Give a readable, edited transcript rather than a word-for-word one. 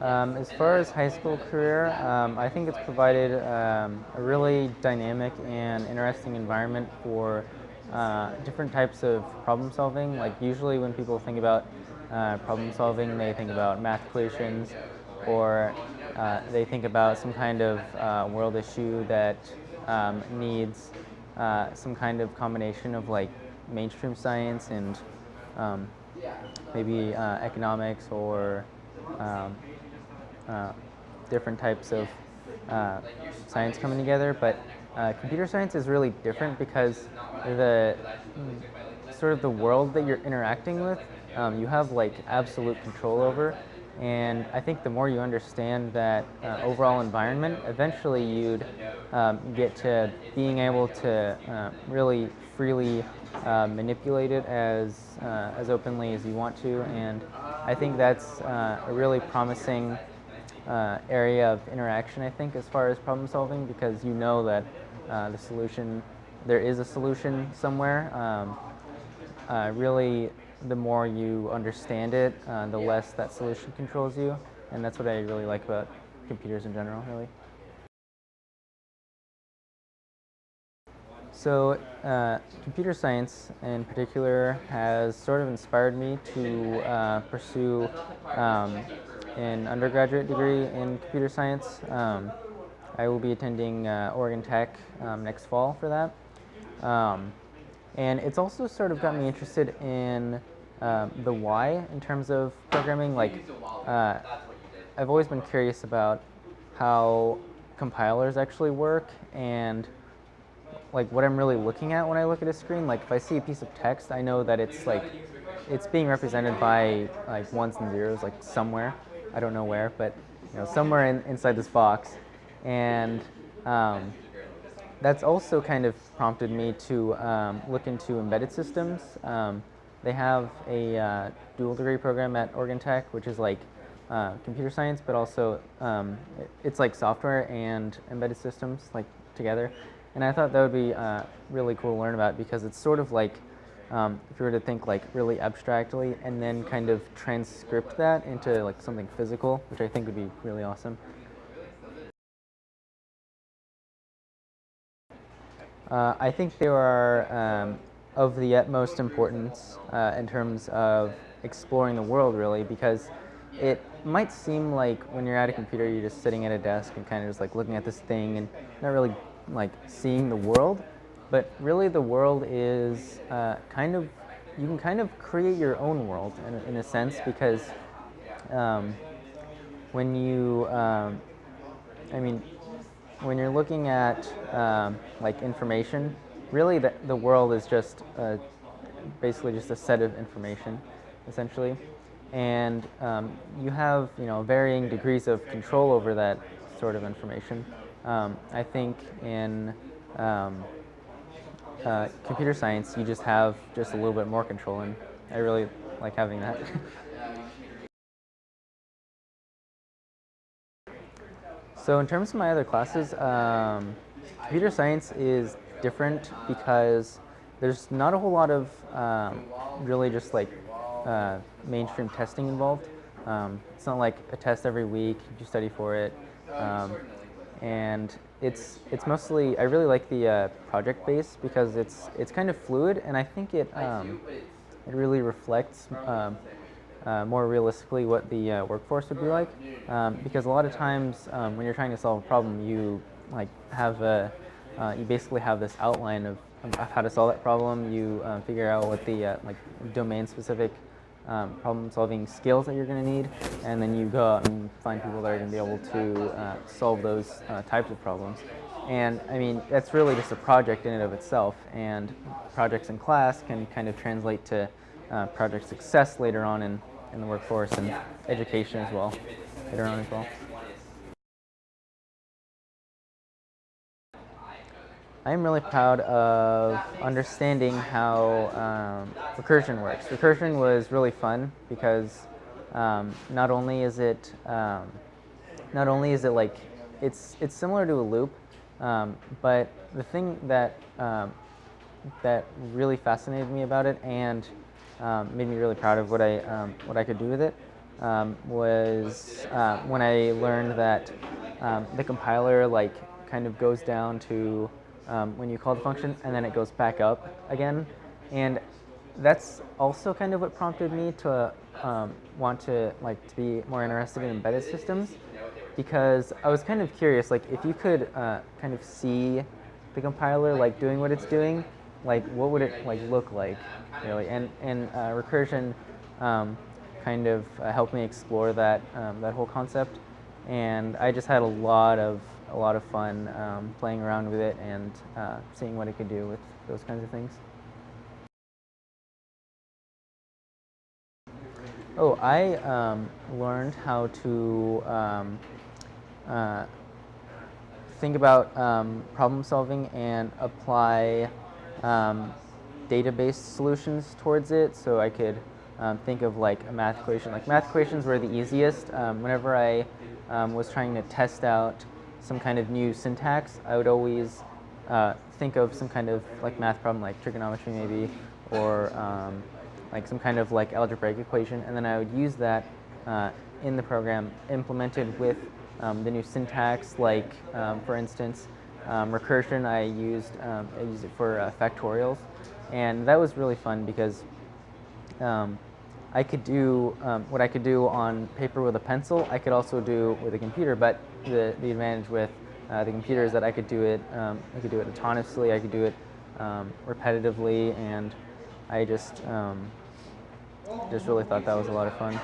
As far as high school career, I think it's provided a really dynamic and interesting environment for different types of problem solving. Like usually when people think about problem solving, they think about math equations, or they think about some kind of world issue that needs some kind of combination of like mainstream science and um, maybe economics or um, uh, different types of uh, science coming together. But computer science is really different because the sort of the world that you're interacting with, you have like absolute control over. And I think the more you understand that overall environment, eventually you'd get to being able to really freely manipulate it as openly as you want to. And I think that's a really promising area of interaction, I think, as far as problem solving, because you know that the solution, there is a solution somewhere. Really, the more you understand it, the less that solution controls you, and that's what I really like about computers in general, really. So, computer science in particular has sort of inspired me to pursue an undergraduate degree in computer science. I will be attending Oregon Tech next fall for that. And it's also sort of got me interested in the why in terms of programming. Like, I've always been curious about how compilers actually work and like what I'm really looking at when I look at a screen. Like if I see a piece of text, I know that it's like it's being represented by like ones and zeros, like somewhere. I don't know where, but somewhere inside this box, and that's also kind of prompted me to look into embedded systems. They have a dual degree program at Oregon Tech, which is like computer science, but also it's like software and embedded systems like together. And I thought that would be really cool to learn about because it's sort of like if you were to think like really abstractly and then kind of transcript that into like something physical, which I think would be really awesome. I think they are of the utmost importance in terms of exploring the world, really, because it might seem like when you're at a computer, you're just sitting at a desk and kind of just like looking at this thing and not really like seeing the world. But really, the world is kind of, you can kind of create your own world in a sense because um, when you, I mean, when you're looking at like information, really the world is just basically just a set of information, essentially, and you have varying degrees of control over that sort of information. I think in computer science, you just have just a little bit more control, and I really like having that. So in terms of my other classes, computer science is different because there's not a whole lot of really just like mainstream testing involved. It's not like a test every week, you study for it. And it's mostly, I really like the project base because it's kind of fluid, and I think it really reflects more realistically what the workforce would be like. Because a lot of times when you're trying to solve a problem, you like have you basically have this outline of how to solve that problem. You figure out what the like domain-specific problem-solving skills that you're going to need, and then you go out and find people that are going to be able to solve those types of problems. And I mean, that's really just a project in and of itself, and projects in class can kind of translate to project success later on in the workforce and education as well, later on as well. I'm really proud of understanding how recursion works. Recursion was really fun because not only is it like it's similar to a loop, but the thing that really fascinated me about it and made me really proud of what I could do with it was when I learned that the compiler like kind of goes down to when you call the function, and then it goes back up again. And that's also kind of what prompted me to want to be more interested in embedded systems, because I was kind of curious, like if you could kind of see the compiler like doing what it's doing, like what would it like look like, really? And recursion kind of helped me explore that that whole concept, and I just had a lot of fun playing around with it and seeing what it could do with those kinds of things. Oh, I learned how to uh, think about problem solving and apply database solutions towards it. So I could think of like a math equation. Like math equations were the easiest. Whenever I was trying to test out some kind of new syntax, I would always think of some kind of like math problem, like trigonometry maybe, or like some kind of like algebraic equation, and then I would use that in the program implemented with the new syntax. Like for instance, recursion, I used it for factorials, and that was really fun because I could do what I could do on paper with a pencil, I could also do with a computer. But the advantage with the computer is that I could do it autonomously, I could do it repetitively, and I just really thought that was a lot of fun.